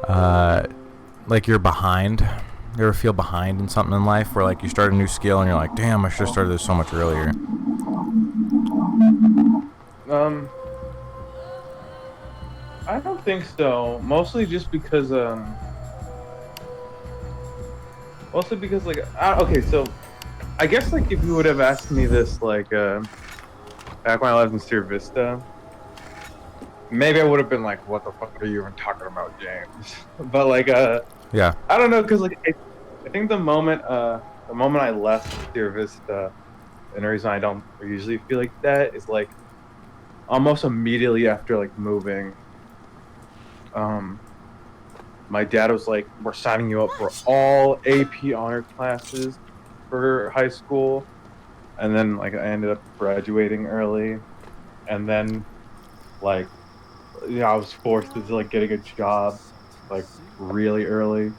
like you're behind. You ever feel behind in something in life where like you start a new skill and you're like, damn, I should have started this so much earlier? Um, I don't think so. Mostly because like, okay, so I guess like if you would have asked me this like back when I was in Sierra Vista, maybe I would have been like, "What the fuck are you even talking about, James?" But like, Yeah. I don't know, cause like I think the moment I left Sierra Vista, and the reason I don't usually feel like that is like almost immediately after like moving. Um, my dad was like, "We're signing you up for all AP honor classes for high school," and then like I ended up graduating early, and then like I was forced to like get a good job like really early.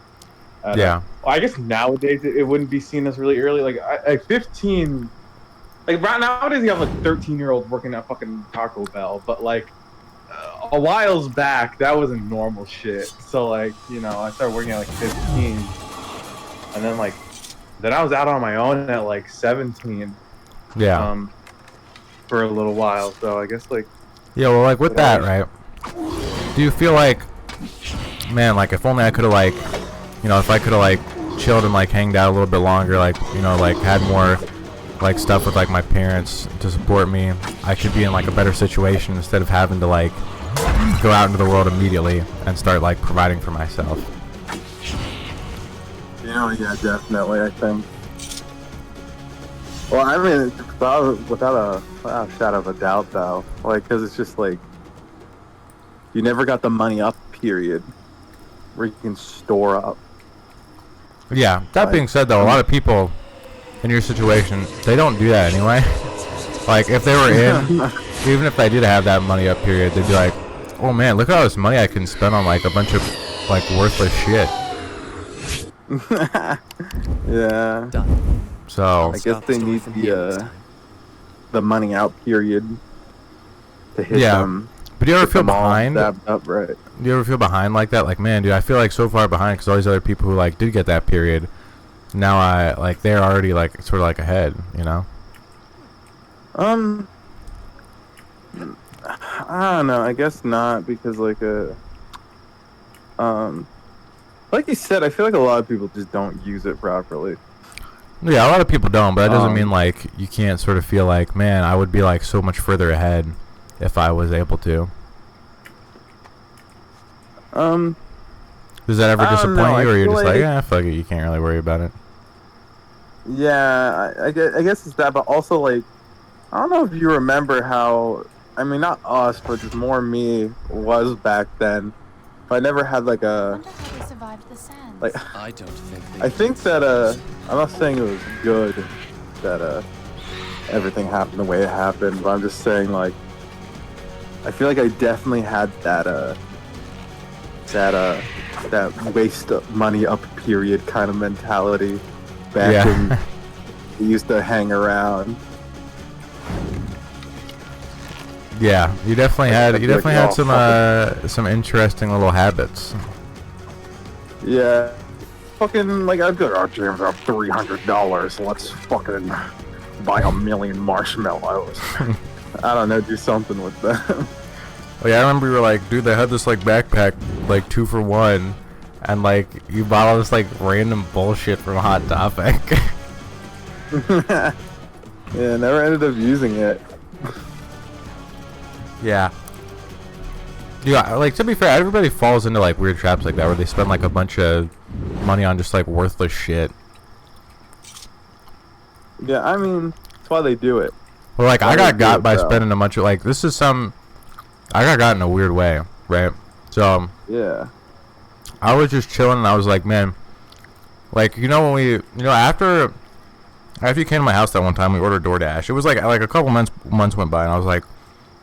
Yeah. Well, I guess nowadays it wouldn't be seen as really early. Like 15, like right nowadays you have like 13-year-olds working at fucking Taco Bell, but like a whiles back that wasn't normal shit. So like I started working at like 15, and then I was out on my own at like 17. Yeah. Um, for a little while. So I guess like Yeah, well, like with it that, always, right? Do you feel like, man, like if only I could have like, if I could have like chilled and like hanged out a little bit longer, like, like had more like stuff with like my parents to support me, I could be in like a better situation instead of having to like go out into the world immediately and start like providing for myself. Yeah, definitely, I think. Well, I mean, without a shadow of a doubt, though, like, because it's just like, you never got the money up period where you can store up. Yeah, that being said, though, a lot of people in your situation, they don't do that anyway. Like, if they were in, even if they did have that money up period, they'd be like, oh man, look at all this money I can spend on like a bunch of like worthless shit. Yeah. So I guess they need the money out period to hit them. But do you ever feel behind? Up, right. Do you ever feel behind like that? Like, man, dude, I feel like so far behind because all these other people who like did get that period, now they're already like sort of like ahead, I don't know. I guess not because like like you said, I feel like a lot of people just don't use it properly. Yeah, a lot of people don't, but that doesn't mean like you can't sort of feel like, man, I would be like so much further ahead if I was able to. Does that ever disappoint you, or you're just like, yeah, fuck it, you can't really worry about it? Yeah, I guess it's that, but also like, I don't know if you remember how, I mean, not us, but just more me was back then. But I never had like a, like, I think that I'm not saying it was good that everything happened the way it happened, but I'm just saying like, I feel like I definitely had that waste money up period kind of mentality back when we used to hang around. Yeah, you definitely had some interesting little habits. Yeah, fucking like I'd be like, oh James, I have $300. Let's fucking buy a million marshmallows. I don't know, do something with that. Well, yeah, I remember you were like, dude, they had this like backpack, like 2 for 1, and like you bought all this like random bullshit from Hot Topic. Yeah, never ended up using it. Yeah. Yeah, like to be fair, everybody falls into like weird traps like that where they spend like a bunch of money on just like worthless shit. Yeah, I mean, that's why they do it. Well, like I got by spending a bunch of like I got in a weird way, right? So yeah, I was just chilling and I was like, man, like when we after you came to my house that one time, we ordered DoorDash. It was like a couple months went by and I was like,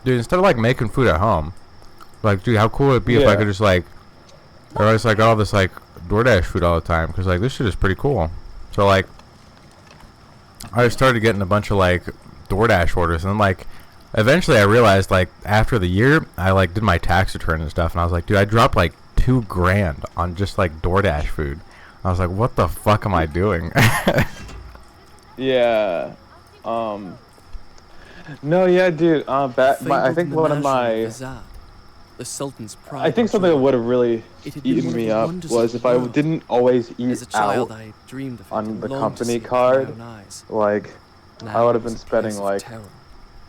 dude, instead of like making food at home, like, dude, how cool would it be if I could just like, or I just like all this like DoorDash food all the time, because like this shit is pretty cool. So like I started getting a bunch of like DoorDash orders, and then like eventually I realized like after the year I like did my tax return and stuff, and I was like, dude, I dropped like $2,000 on just like DoorDash food. I was like, what the fuck am I doing? Yeah. No, yeah, dude. I think one of my. The Sultan's pride. I think something that would have really It had been eaten one of me the up wonders was of if the I world. didn't always eat As a child, out I dreamed of it on and the longed to see company it with my card. own eyes. Like, Now I would have it was been a spending place of like terror,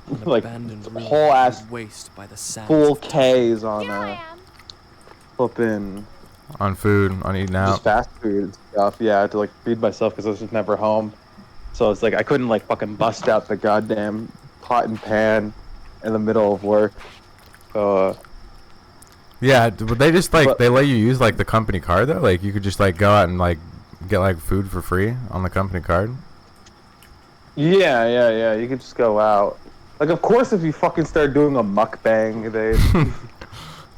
an like abandoned ruin whole ass laid waste by the sands full of time. K's on flipping On food, on eating just out. fast food and stuff. Yeah, to like feed myself because I was just never home. So it's like I couldn't like fucking bust out the goddamn pot and pan in the middle of work. So Yeah, but they just like But- they let you use like the company card though. Like you could just like go out and like get like food for free on the company card. yeah. You could just go out. Like, of course, if you fucking start doing a mukbang, they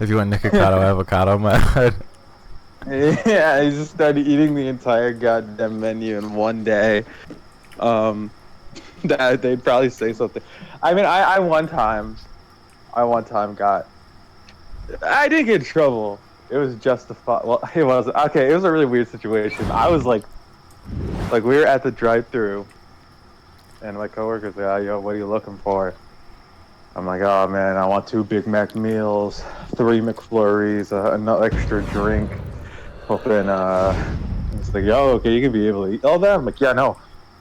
If you want Nikocado avocado method. yeah, you just started eating the entire goddamn menu in one day. That they'd probably say something. I mean, I one time got. I didn't get in trouble. It was justified. Well, it wasn't. Okay, it was a really weird situation. I was like we were at the drive-through, and my coworker's like, "Oh, yo, what are you looking for?" I'm like, "Oh man, I want 2 Big Mac meals, 3 McFlurries, an extra drink." Hoping, it's like, "Yo, okay, you can be able to eat all that." I'm like, "Yeah, no,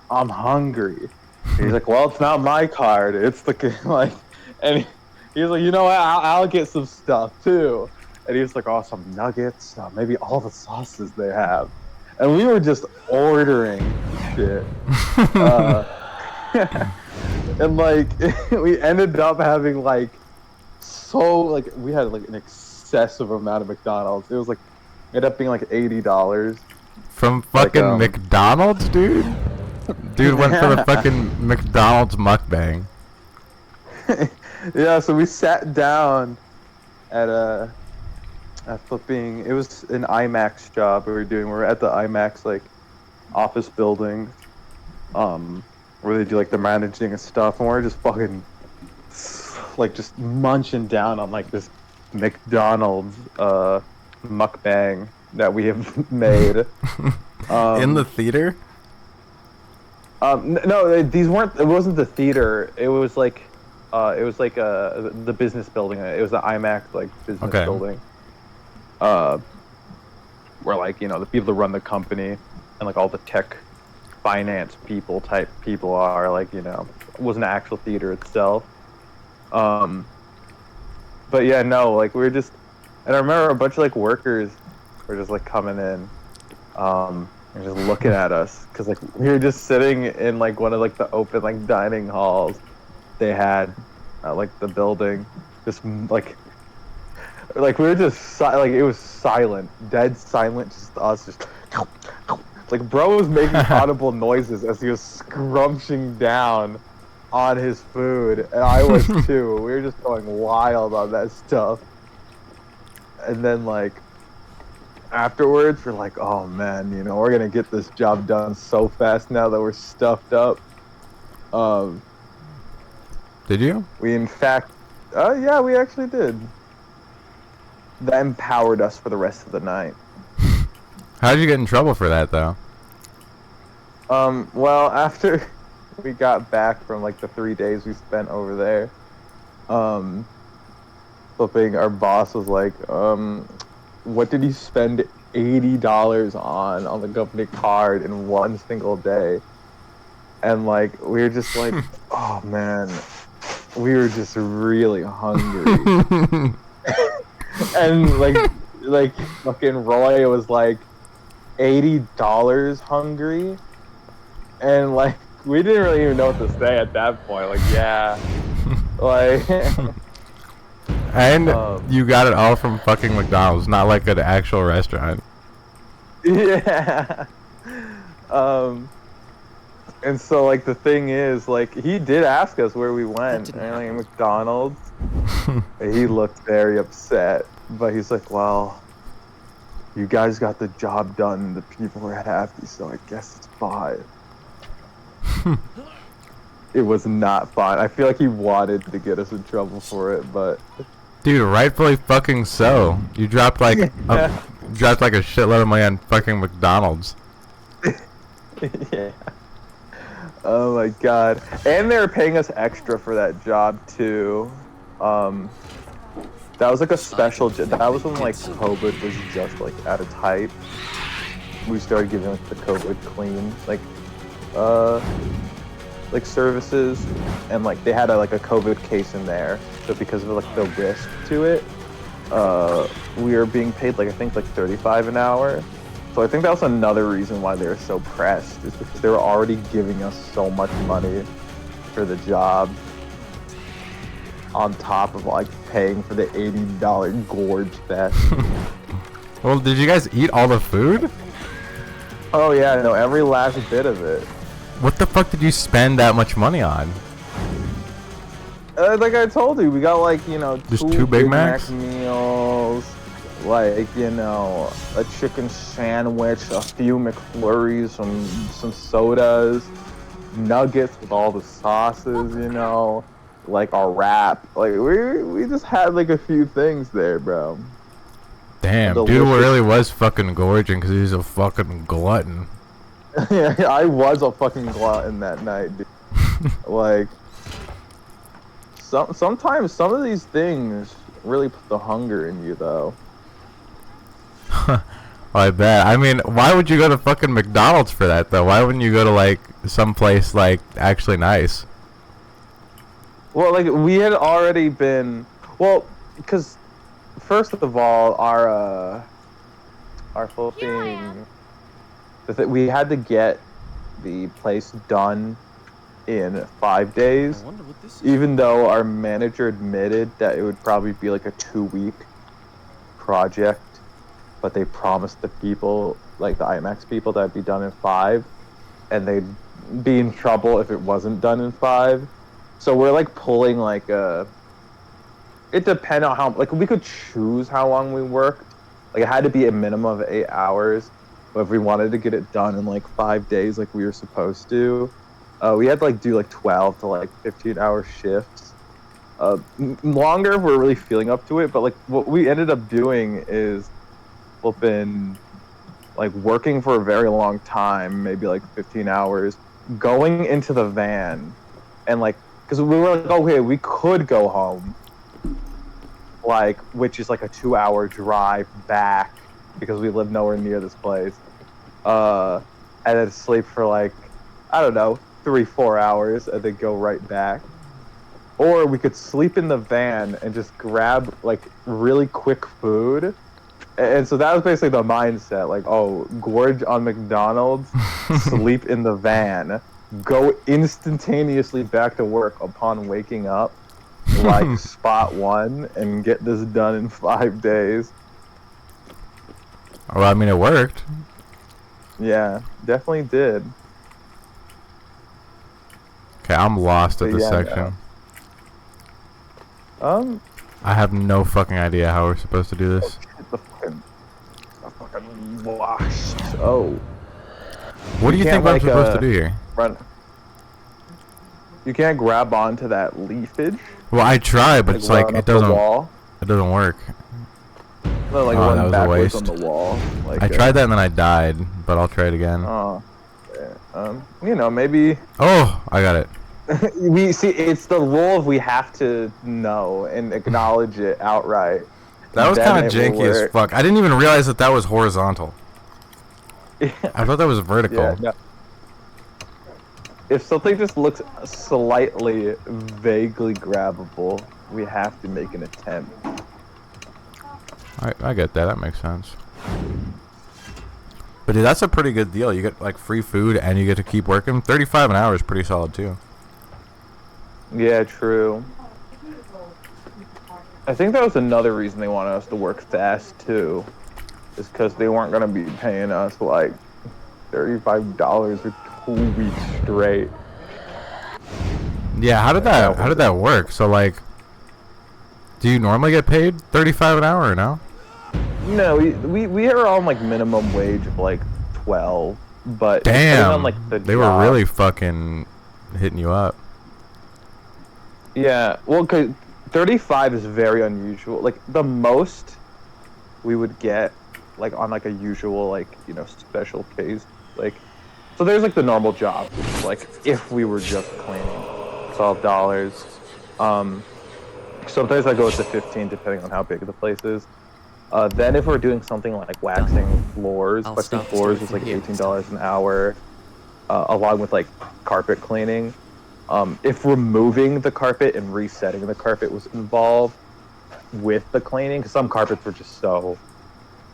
I'm hungry." He's like, "Well, it's not my card. It's the like," and he's like, "You know what? I'll get some stuff too." And he was like, "Oh, some nuggets, maybe all the sauces they have." And we were just ordering shit. And like we ended up having like we had like an excessive amount of McDonald's. It was like ended up being like $80. From fucking McDonald's, dude? Dude went for the fucking McDonald's mukbang. Yeah, so we sat down at flipping. It was an IMAX job we were doing. We were at the IMAX like office building, where they do like the managing and stuff, and we're just fucking like just munching down on like this McDonald's mukbang that we have made. In the theater? No, these weren't. It wasn't the theater. It was like the business building. It was the IMAX like business building. Where like the people that run the company and like all the tech, finance type people are like it wasn't an actual theater itself. But yeah, no, like we were just, and I remember a bunch of like workers were just like coming in, and just looking at us because like we were just sitting in like one of like the open like dining halls they had at like the building, just like we were just like it was silent, dead silent, just us, just like bro was making audible noises as he was scrunching down on his food, and I was too. We were just going wild on that stuff, and then like afterwards we're like, oh man, we're gonna get this job done so fast now that we're stuffed up. Did you? We in fact, yeah, we actually did. That empowered us for the rest of the night. How'd you get in trouble for that though? Well, after we got back from like the 3 days we spent over there, flipping, our boss was like, what did you spend $80 on the company card in one single day? And like we were just like, oh man, we were just really hungry. And like fucking Roy was like $80 hungry, and like we didn't really even know what to say at that point. Like, yeah, like. And you got it all from fucking McDonald's, not like an actual restaurant. Yeah. And so like the thing is, like he did ask us where we went, and like McDonald's. He looked very upset, but he's like, well, you guys got the job done, the people were happy, so I guess it's fine. It was not fine. I feel like he wanted to get us in trouble for it, but Dude, rightfully fucking so. You dropped like dropped like a shitload of money on fucking McDonald's. Yeah. Oh my god. And they were paying us extra for that job too. That was like a special that was when like COVID was just like at its height. We started giving like the COVID clean like services, and like they had like a COVID case in there. So because of like the risk to it, we were being paid like I think like $35 an hour. So I think that was another reason why they were so pressed, is because they were already giving us so much money for the job, on top of like paying for the $80 gorge fest. Well, did you guys eat all the food? Oh yeah, no, every last bit of it. What the fuck did you spend that much money on? Like I told you, we got like, you know, Just two Big Macs? Mac meals, like, you know, a chicken sandwich, a few McFlurries, some sodas, nuggets with all the sauces, you know, like a wrap. Like we just had like a few things there, bro. Damn, dude Delicious. really was fucking gorging because he's a fucking glutton. Yeah, I was a fucking glutton that night, dude. Like, sometimes some of these things really put the hunger in you, though. I bet. I mean, why would you go to fucking McDonald's for that, though? Why wouldn't you go to, like, someplace, like, actually nice? Well, like, we had already been... Well, because, first of all, our flipping... We had to get the place done in 5 days, I wonder what this is. even though our manager admitted that it would probably be like a 2-week project, but they promised the people, like the IMAX people, that it'd be done in 5, and they'd be in trouble if it wasn't done in 5. So we're like pulling like it depended on how, like, we could choose how long we worked. Like, it had to be a minimum of 8 hours. But if we wanted to get it done in like 5 days, like we were supposed to, we had to like do like 12 to like 15-hour shifts. Longer if we're really feeling up to it. But like what we ended up doing is we've been like working for a very long time, maybe like 15 hours, going into the van, and like, because we were like, okay, we could go home, like, which is like a 2-hour drive back, because we live nowhere near this place, and then sleep for like, I don't know, 3-4 hours, and then go right back. Or we could sleep in the van and just grab like really quick food. And so that was basically the mindset, like, oh, gorge on McDonald's, sleep in the van, go instantaneously back to work upon waking up, like spot one, and get this done in 5 days. Well, I mean, it worked. Yeah, definitely did. Okay, I'm lost at But this yeah, section. I have no fucking idea how we're supposed to do this. The fucking washed. Oh. What do you think can't, I'm like, supposed to do here? Run. You can't grab onto that leafage. Well, I try, but it's like run it up the doesn't. wall. It doesn't work. No, like Oh, run that was a backwards waste. on the wall. Like, I tried that and then I died, but I'll try it again. Oh. You know, maybe Oh, I got it. we see. It's the rule of we have to know and acknowledge it outright. That was Then kind of it will janky as work. fuck. I didn't even realize that was horizontal. Yeah. I thought that was vertical. Yeah, no. If something just looks slightly, vaguely grabbable, we have to make an attempt. I get that. That makes sense. But dude, that's a pretty good deal. You get like free food and you get to keep working. 35 an hour is pretty solid too. Yeah, true. I think that was another reason they wanted us to work fast too, is because they weren't gonna be paying us like $35 for 2 weeks straight. Yeah, how did that work? So like, do you normally get paid 35 an hour or no? No, we are on like minimum wage of like 12, but depending Damn, on, like, the they were job- really fucking hitting you up. Yeah, well, 35 is very unusual. Like the most we would get, like on like a usual like special case, like so there's like the normal job, like if we were just cleaning, $12. Sometimes I go to 15 depending on how big the place is. Then if we're doing something like waxing floors, I'll waxing stop the floors story is like from here. $18 an hour, along with like carpet cleaning. If removing the carpet and resetting the carpet was involved with the cleaning, because some carpets were just so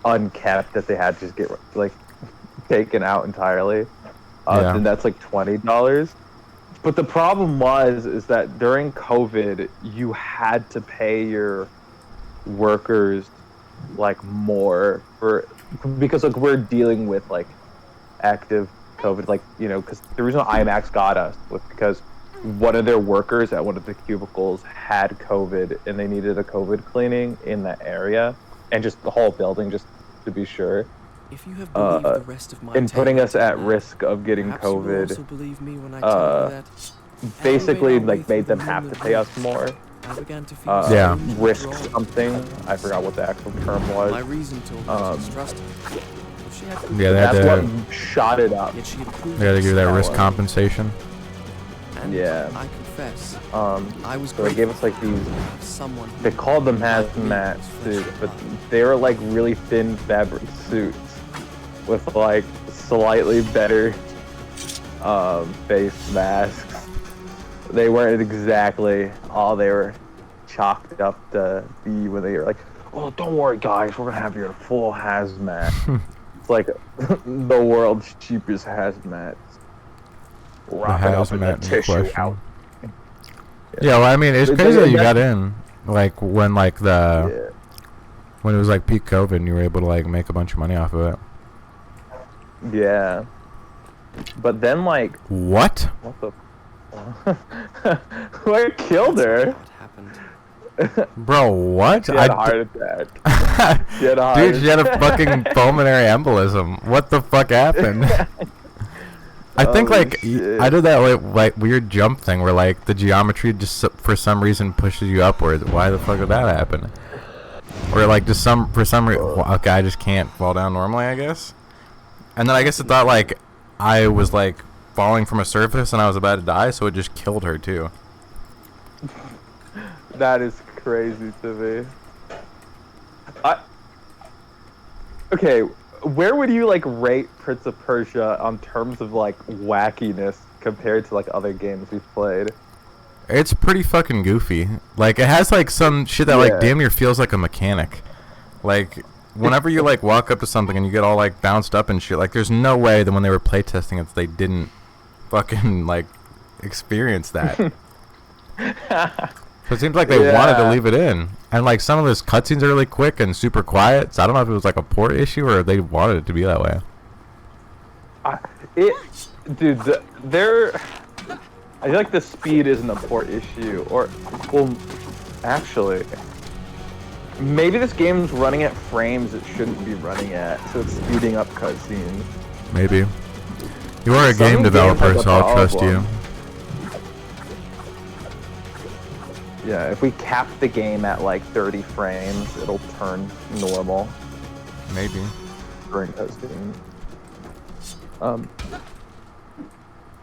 unkept that they had to just get like taken out entirely, Yeah. then that's like $20. But the problem is that during COVID, you had to pay your workers like more because like we're dealing with like active COVID, like because the reason IMAX got us was because one of their workers at one of the cubicles had COVID and they needed a COVID cleaning in that area and just the whole building, just to be sure. If you have believed the rest of my And putting tale us at until now, risk of getting perhaps you will COVID, also believe me when I tell you that basically elevate our way like made through them the have middle to of pay the us more. I began to feel Yeah. strange Risk withdrawal. something. I forgot what the actual term was. My reason told me to distrust her. If she had Yeah, they had That's to. what shot it up. yet she had approved They had to give that That risk one. compensation. and Yeah. I confess, I was So they gave us like these. grateful to have someone who They called them like me hazmat was suits, flesh but and blood. they were like really thin fabric suits with like slightly better face masks. They weren't exactly all they were chalked up to be when they were like, "Oh, don't worry, guys, we're gonna have your full hazmat." It's like the world's cheapest hazmat. The Wrapping up in the hazmat in tissue question. out. Yeah, well, I mean, it's They- crazy they- that you that- got in, like when like the Yeah. when it was like peak COVID, and you were able to like make a bunch of money off of it. Yeah. But then like, What? what the? What killed her? What happened? Bro, what? She had a heart attack. She had a heart Dude, she had a attack. fucking pulmonary embolism. What the fuck happened? I think Oh, like shit. I did that like weird jump thing where like the geometry just for some reason pushes you upwards. Why the fuck did that happen? Or like just for some reason, okay, I just can't fall down normally, I guess. And then I guess it thought like I was like falling from a surface and I was about to die, so it just killed her too. That is crazy to me. Okay, where would you like rate Prince of Persia on terms of like wackiness compared to like other games we've played? It's pretty fucking goofy. Like it has like some shit that Yeah. like damn near feels like a mechanic. Like whenever you like walk up to something and you get all like bounced up and shit, like there's no way that when they were playtesting it they didn't fucking like experience that. So it seems like they wanted to Yeah. leave it in. And like some of those cutscenes are really quick and super quiet. So I don't know if it was like a port issue or they wanted it to be that way. Dude, I feel like the speed isn't a port issue, or well, actually, maybe this game's running at frames it shouldn't be running at, so it's speeding up cutscenes. Maybe. You are a Some game games developer, have a so I'll trust you. problem. Yeah, if we cap the game at like 30 frames, it'll turn normal Maybe. during cutscenes.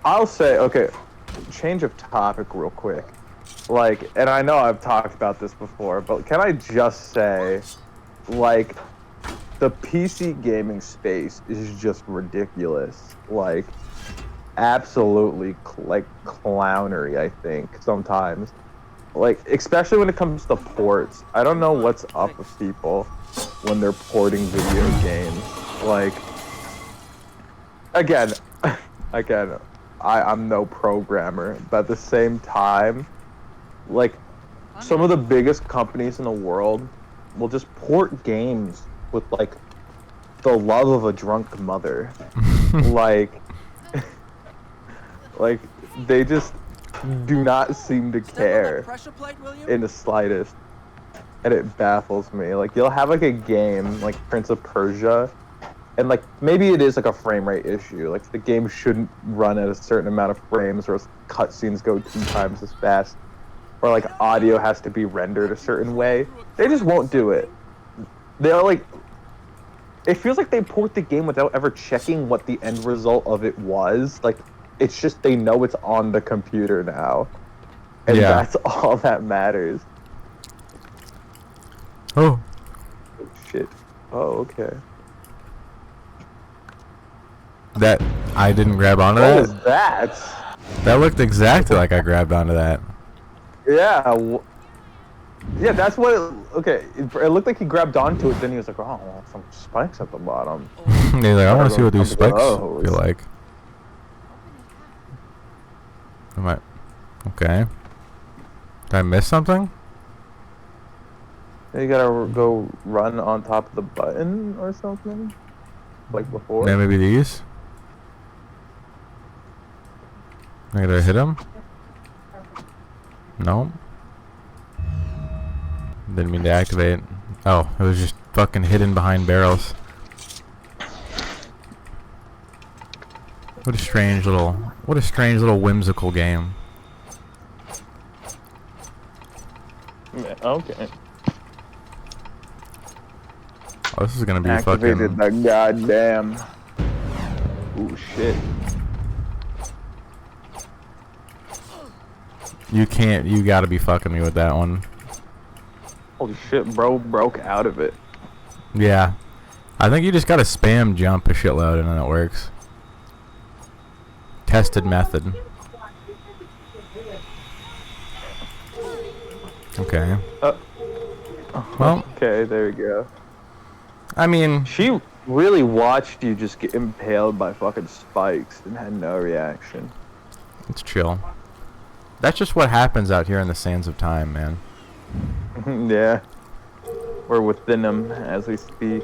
I'll say, okay, change of topic real quick. Like, and I know I've talked about this before, but can I just say, like, the PC gaming space is just ridiculous. Like, absolutely, like, clownery, I think, sometimes. Like, especially when it comes to ports. I don't know what's up with people when they're porting video games. Like, again, I'm no programmer, but at the same time, like, some of the biggest companies in the world will just port games with, like, the love of a drunk mother. like, they just do not seem to care in the slightest. And it baffles me. Like, you'll have, like, a game, like Prince of Persia, and, like, maybe it is, like, a frame rate issue. Like, the game shouldn't run at a certain amount of frames, or else cutscenes go 2 times as fast. or like audio has to be rendered a certain way. They just won't do it. They're like, it feels like they port the game without ever checking what the end result of it was. Like, it's just they know it's on the computer now, and Yeah. that's all that matters. Oh. Oh, shit. Oh, okay. That I didn't grab onto What that. is that? That looked exactly like I grabbed onto that. Yeah. Yeah, that's what it... Okay, it looked like he grabbed onto it, then he was like, oh, well, some spikes at the bottom. He's like, I want to see what these spikes Oh, feel like. Am I... Okay. Did I miss something? You gotta go run on top of the button or something? Like before? Yeah, maybe these? I gotta hit him? No. Didn't mean to activate. Oh, it was just fucking hidden behind barrels. What a strange little whimsical game. Yeah, okay. Oh, this is gonna be Activated fucking... the goddamn... Ooh, shit. You gotta be fucking me with that one. Holy shit, bro broke out of it. Yeah. I think you just gotta spam jump a shitload and then it works. Tested method. Okay. Well, Okay, there we go. I mean... She really watched you just get impaled by fucking spikes and had no reaction. It's chill. That's just what happens out here in the sands of time, man. Yeah. We're within them as we speak.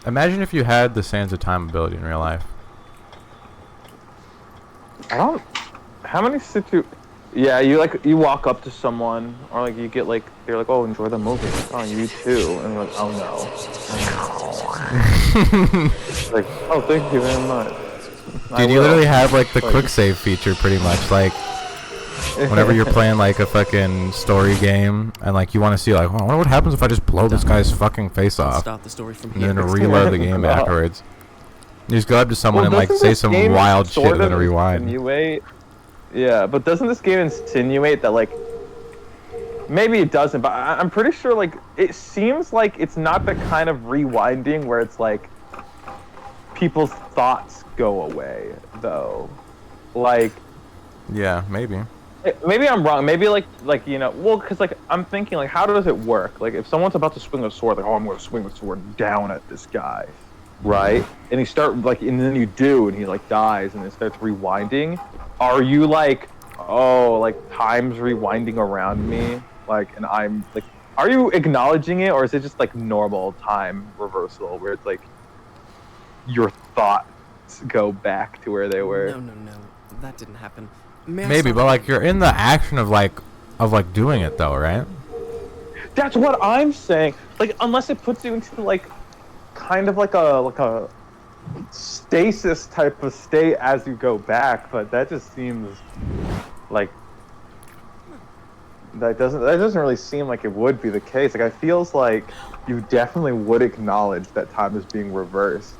Imagine if you had the sands of time ability in real life. I don't... How many Yeah, you walk up to someone, or like you get like, they're like, oh, enjoy the movie. Like, oh, you too. And you're like, oh no. Like, oh, thank you very much. Dude, you literally have like the quick save feature pretty much. Like, whenever you're playing like a fucking story game and like you want to see like, oh, I wonder what happens if I just blow this guy's fucking face off. Start the story from And here. then reload the game afterwards. You just go up to someone and like say some wild shit and then rewind. Yeah, but doesn't this game insinuate that like, maybe it doesn't, but I'm pretty sure like, it seems like it's not the kind of rewinding where it's like, people's thoughts go away, though. Like... Yeah, maybe. Maybe I'm wrong. Maybe like you know, well, because like I'm thinking like, how does it work? Like if someone's about to swing a sword, like, oh, I'm going to swing the sword down at this guy, right? And you start like, and then you do, and he like dies, and it starts rewinding. Are you like, oh, like time's rewinding around me, like, and I'm like, are you acknowledging it, or is it just like normal time reversal where it's like your thoughts go back to where they were? No, that didn't happen. May I Maybe, start but like again? you're in the action of like doing it though, right? That's what I'm saying. Like, unless it puts you into like, kind of like a stasis type of state as you go back, but that just seems like that doesn't really seem like it would be the case. Like, it feels like you definitely would acknowledge that time is being reversed.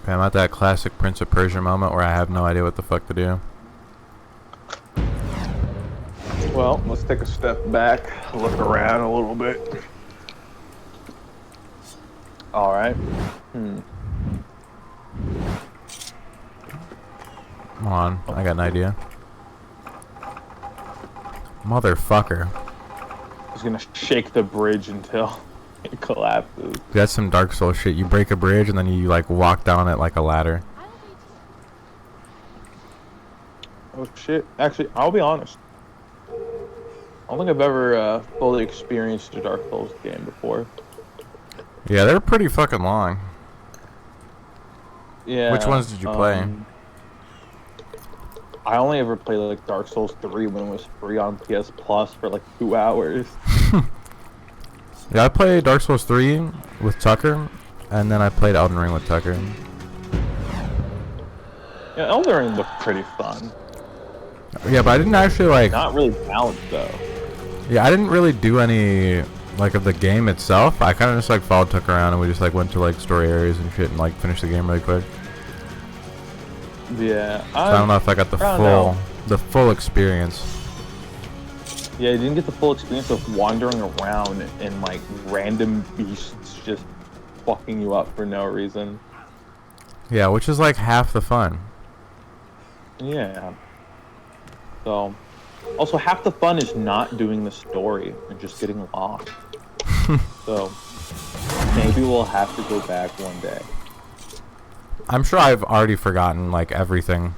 Okay, I'm at that classic Prince of Persia moment where I have no idea what the fuck to do. Well, let's take a step back, look around a little bit. All right. Come on, I got an idea. Motherfucker. He's gonna shake the bridge until it collapses. That's some Dark Souls shit. You break a bridge and then you like walk down it like a ladder. Oh shit. Actually, I'll be honest. I don't think I've ever fully experienced a Dark Souls game before. Yeah, they're pretty fucking long. Yeah. Which ones did you play? I only ever played like Dark Souls 3 when it was free on PS Plus for like 2 hours. Yeah, I played Dark Souls 3 with Tucker, and then I played Elden Ring with Tucker. Yeah, Elden Ring looked pretty fun. Yeah, but I didn't actually like. Not really balanced though. Yeah, I didn't really do any like of the game itself. I kind of just like followed Tuck around and we just like went to like story areas and shit and like finished the game really quick. Yeah. So I don't know if I got the full experience. Yeah, you didn't get the full experience of wandering around and like random beasts just fucking you up for no reason. Yeah, which is like half the fun. Yeah. So, also half the fun is not doing the story and just getting lost. So, maybe we'll have to go back one day. I'm sure I've already forgotten like everything.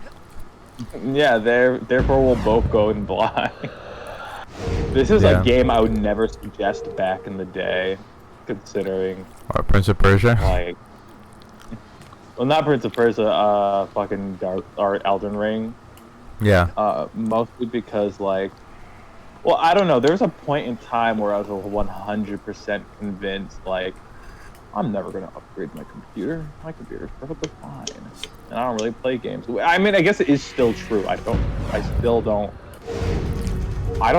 Yeah, therefore we'll both go in blind. This is a game I would never suggest back in the day, considering. Prince of Persia? Like, well, not Prince of Persia, fucking Elden Ring. Yeah. Mostly because, like, well, I don't know. There was a point in time where I was 100% convinced, like, I'm never gonna upgrade my computer. My computer's perfectly fine, and I don't really play games. I mean, I guess it is still true. I don't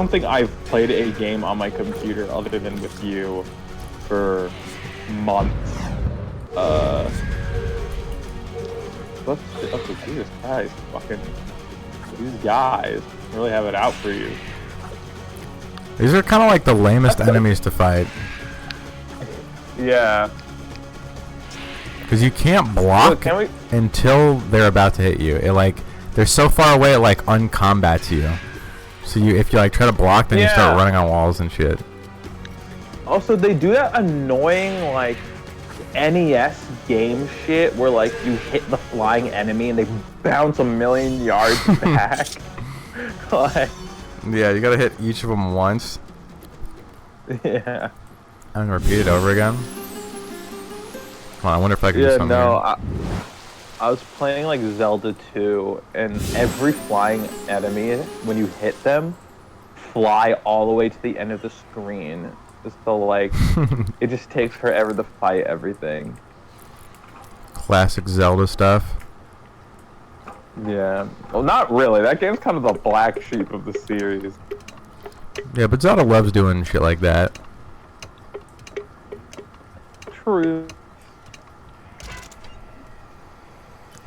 think I've played a game on my computer other than with you for months. Jesus Christ, fucking these guys really have it out for you. These are kind of like the lamest enemies to fight. Yeah. Because you can't block until they're about to hit you. It like they're so far away it like uncombats you. So if you like try to block, then you start running on walls and shit. Also, they do that annoying like NES game shit where like you hit the flying enemy and they bounce a million yards back. Like, yeah, you gotta hit each of them once. Yeah. And repeat it over again. Come on, I wonder if I can do something. No, I was playing like Zelda 2, and every flying enemy, when you hit them, fly all the way to the end of the screen. So like, it just takes forever to fight everything. Classic Zelda stuff. Yeah. Well, not really. That game's kind of the black sheep of the series. Yeah, but Zelda loves doing shit like that. True.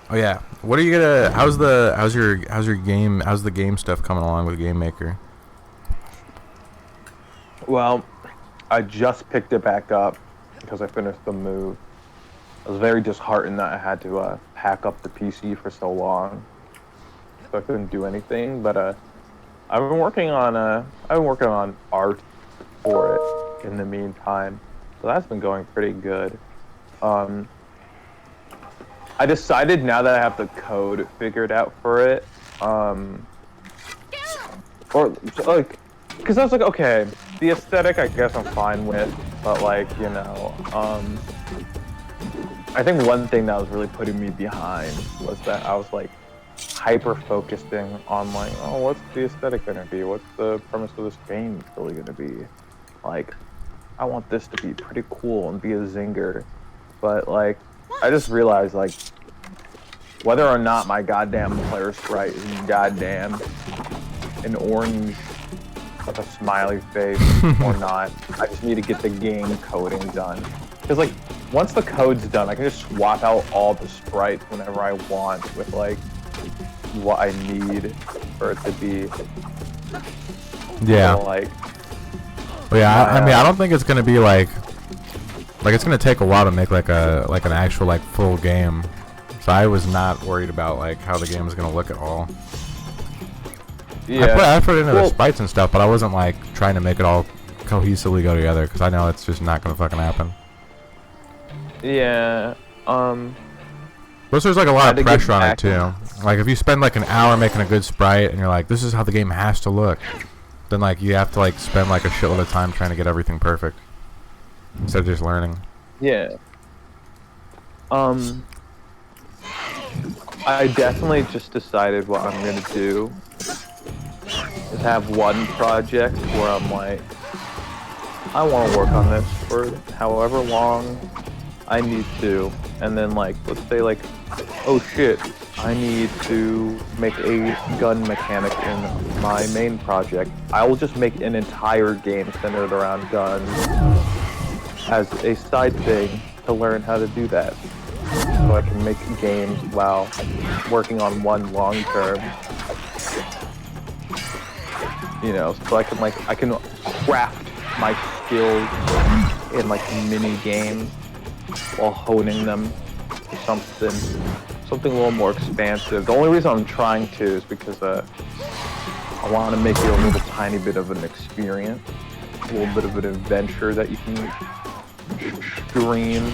Oh yeah. What are you gonna? How's the game stuff coming along with Game Maker? Well, I just picked it back up because I finished the move. I was very disheartened that I had to pack up the PC for so long, so I couldn't do anything. But I've been working on art for it in the meantime, so that's been going pretty good. I decided now that I have the code figured out for it, or like, because I was like, okay, the aesthetic I guess I'm fine with, but like, you know, I think one thing that was really putting me behind was that I was like hyper focusing on like, oh, what's the aesthetic gonna be? What's the premise of this game really gonna be? Like, I want this to be pretty cool and be a zinger, but like, I just realized like, whether or not my goddamn player sprite is goddamn an orange with a smiley face or not, I just need to get the game coding done. Because like, once the code's done, I can just swap out all the sprites whenever I want with like what I need for it to be. Yeah. So, like. Well, yeah, I mean, I don't think it's gonna be like it's gonna take a while to make like an actual like full game. So I was not worried about like how the game was gonna look at all. Yeah. I put it into the sprites and stuff, but I wasn't like trying to make it all cohesively go together because I know it's just not gonna fucking happen. Yeah. Plus, there's like a lot of pressure on it too. Like if you spend like an hour making a good sprite and you're like, this is how the game has to look, then like you have to like spend like a shitload of time trying to get everything perfect instead of just learning. Yeah. I definitely just decided what I'm gonna do is have one project where I'm like, I want to work on this for however long I need to, and then like let's say like, oh shit, I need to make a gun mechanic in my main project. I will just make an entire game centered around guns as a side thing to learn how to do that. So I can make games while working on one long term. You know, so I can craft my skills in like mini games while honing them to something a little more expansive. The only reason I'm trying to is because I want to make it a little tiny bit of an experience, a little bit of an adventure that you can stream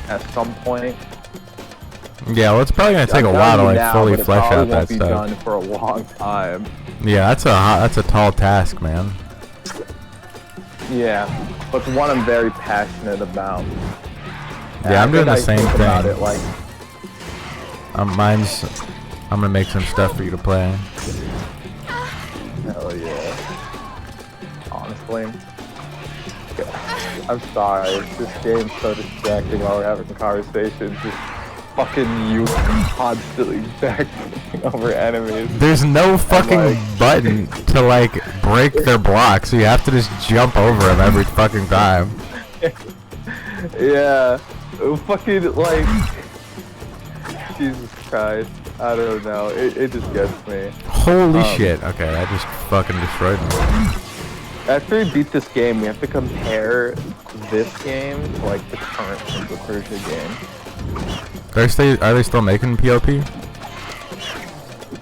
at some point. Yeah, well, it's probably gonna take a while to like fully flesh out that stuff. Done for a long time. Yeah, that's a tall task, man. Yeah, but it's one I'm very passionate about. Yeah, I'm doing the same thing. About it, like, I'm gonna make some stuff for you to play. hell yeah. Honestly. I'm sorry, this game's so distracting while we're having conversations. Just fucking you constantly backing over enemies. There's no fucking button to like break their block, so you have to just jump over them every fucking time. Yeah, fucking like, Jesus Christ, I don't know, it just gets me. Holy shit, okay, I just fucking destroyed me. After we beat this game, we have to compare this game to like the current Prince of Persia game. Are they still making POP?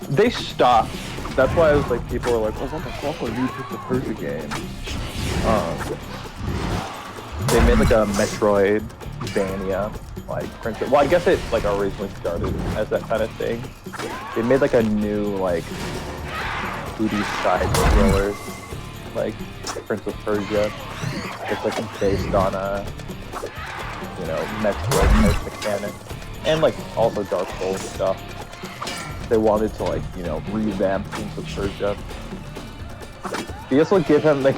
They stopped. That's why I was like, people were like, oh, what the fuck, a new Prince of Persia game? They made like a Metroidvania, like Prince of, well, I guess it like originally started as that kind of thing. They made like a new like 2D side scroller, like Prince of Persia. It's like based on a, you know, Metroid type mechanic. And like also Dark Souls stuff. They wanted to like, you know, revamp Prince of Persia. They also give him like,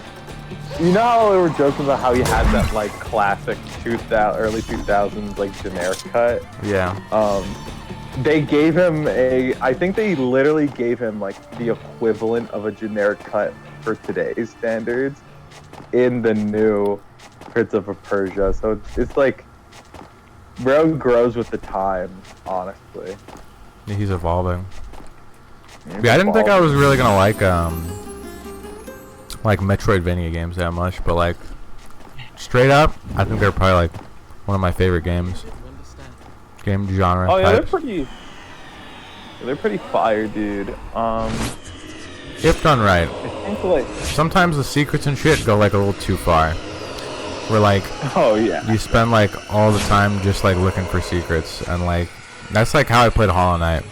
you know how we were joking about how he had that like classic early 2000s like generic cut? Yeah. They gave him I think they literally gave him like the equivalent of a generic cut for today's standards in the new Prince of Persia. So it's like, bro grows with the time, honestly. He's evolving. Yeah, I didn't think I was really gonna like Metroidvania games that much, but like straight up, I think they're probably like one of my favorite games. Game genre. Oh yeah, types. they're pretty fire, dude. If done right. I think like Sometimes the secrets and shit go like a little too far. Where like, oh yeah, you spend like all the time just like looking for secrets, and like that's like how I played Hollow Knight.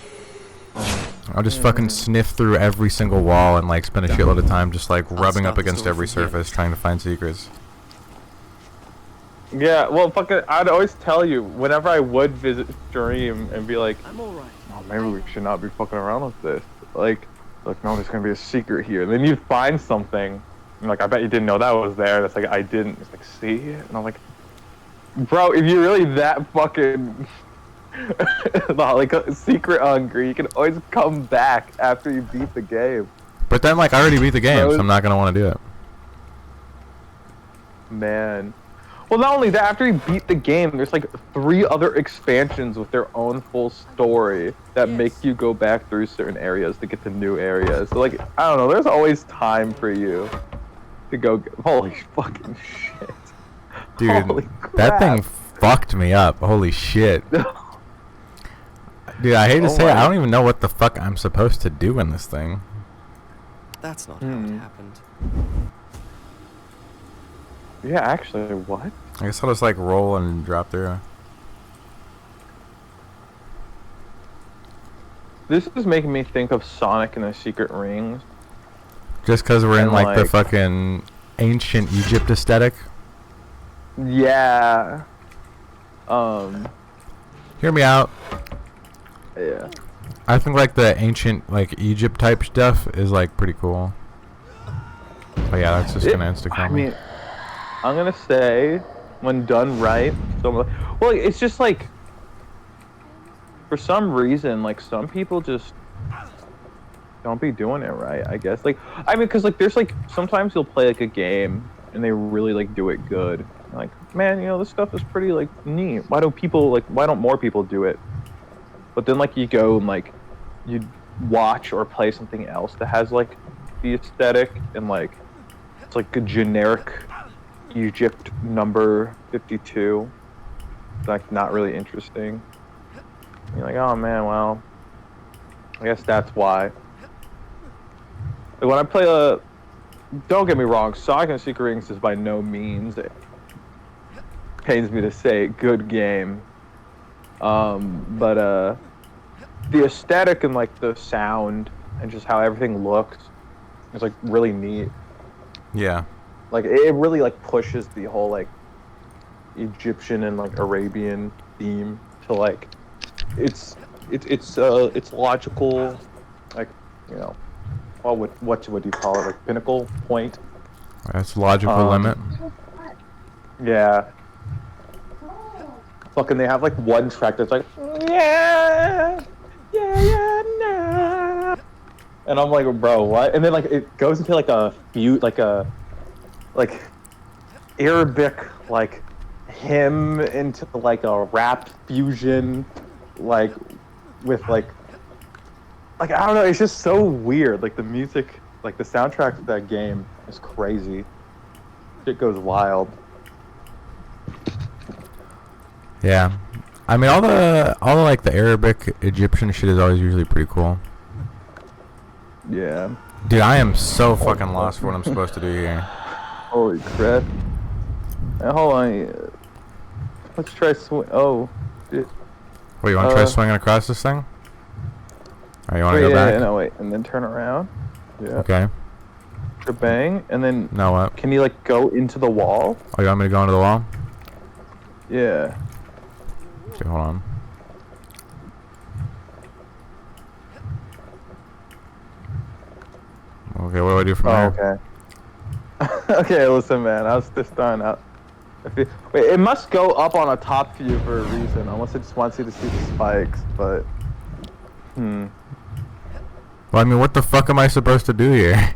I'll just fucking sniff through every single wall and like spend a shitload of time just like rubbing up against every surface trying to find secrets. yeah. Well, fucking, I'd always tell you whenever I would visit stream and be like, I'm alright. oh, maybe we should not be fucking around with this. Like no, there's gonna be a secret here. And then you find something. And like, I bet you didn't know that was there. That's like, I didn't. It's like, see? And I'm like, bro, if you're really that fucking like secret hungry, you can always come back after you beat the game. But then like I already beat the game, so I'm not gonna want to do it. Man. Well, not only that, after you beat the game, there's like 3 other expansions with their own full story that make you go back through certain areas to get to new areas. So like, I don't know, there's always time for you to go. Holy fucking shit. Dude, holy that crap. thing fucked me up. Holy shit. Dude, I hate to say it, I don't even know what the fuck I'm supposed to do in this thing. That's not how it happened. Yeah, actually, what? I guess I'll just like roll and drop through. This is making me think of Sonic and the Secret Rings. Just because we're in And, like the like- fucking ancient Egypt aesthetic. Yeah. Hear me out. Yeah. I think like the ancient like Egypt type stuff is like pretty cool. But yeah, that's just gonna insta kill I me. mean, I'm gonna say, when done right, so well, it's just like, for some reason, like some people just don't be doing it right, I guess. Like, I mean, because like there's like sometimes you'll play like a game and they really like do it good. Like, man, you know, this stuff is pretty like neat. Why don't more people do it? But then like you go and like you watch or play something else that has like the aesthetic and like it's like a generic Egypt number 52. Like not really interesting. And you're like, oh man, well, I guess that's why. Like, when I play don't get me wrong, Sonic and Secret Rings is by no means, it pains me to say, good game. But the aesthetic and like the sound and just how everything looks is like really neat. Yeah. Like it really like pushes the whole like Egyptian and like Arabian theme to like it's logical, like, you know, well, what do you call it, like pinnacle point? That's logical limit. Yeah. Fucking they have like one track that's like yeah nah. And I'm like, bro, what? And then like it goes into like a like Arabic like hymn into like a rap fusion, like with like I don't know, it's just so weird. Like the music, like the soundtrack of that game is crazy. It goes wild. Yeah. I mean, all the like the Arabic Egyptian shit is always usually pretty cool. Yeah. Dude, I am so fucking lost for what I'm supposed to do here. Holy crap. Hold on. Let's try swing. Oh. Dude. Wait, you want to try swinging across this thing? Alright, you want to go back? Yeah, no, wait. And then turn around. Yeah. Okay. Bang. And then... Now what? Can you, like, go into the wall? Oh, you want me to go into the wall? Yeah. Okay, hold on. Okay, what do I do from here? Okay. Okay, listen, man. I was just done. Wait, it must go up on a top view for a reason, unless it just wants you to see the spikes, but... Well, I mean, what the fuck am I supposed to do here?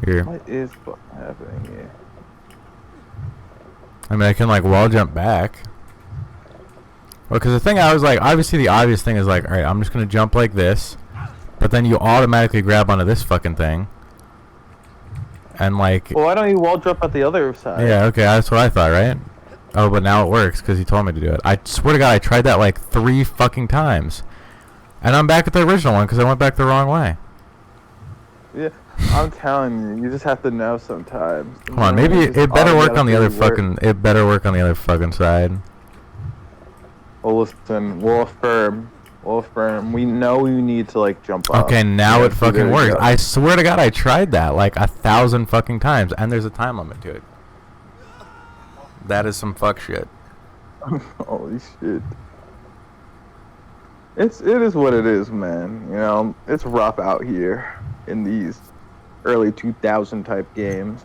Here. What is happening here? I mean, I can, like, wall jump back. Well, because the thing I was like, obviously the obvious thing is like, alright, I'm just going to jump like this. But then you automatically grab onto this fucking thing. And, like... Well, why don't you wall jump at the other side? Yeah, okay, that's what I thought, right? Oh, but now it works because he told me to do it. I swear to God, I tried that like 3 fucking times. And I'm back at the original one because I went back the wrong way. Yeah, I'm telling you, you just have to know sometimes. Come on, maybe it better work on the other fucking... It better work on the other fucking side. Well, listen, we'll affirm. We'll affirm. We know you need to, like, jump up. Okay, now Yeah, it fucking there you works. go. I swear to God, I tried that like 1,000 fucking times, and there's a time limit to it. That is some fuck shit. Holy shit. It is what it is, man. You know, it's rough out here in these early 2000 type games.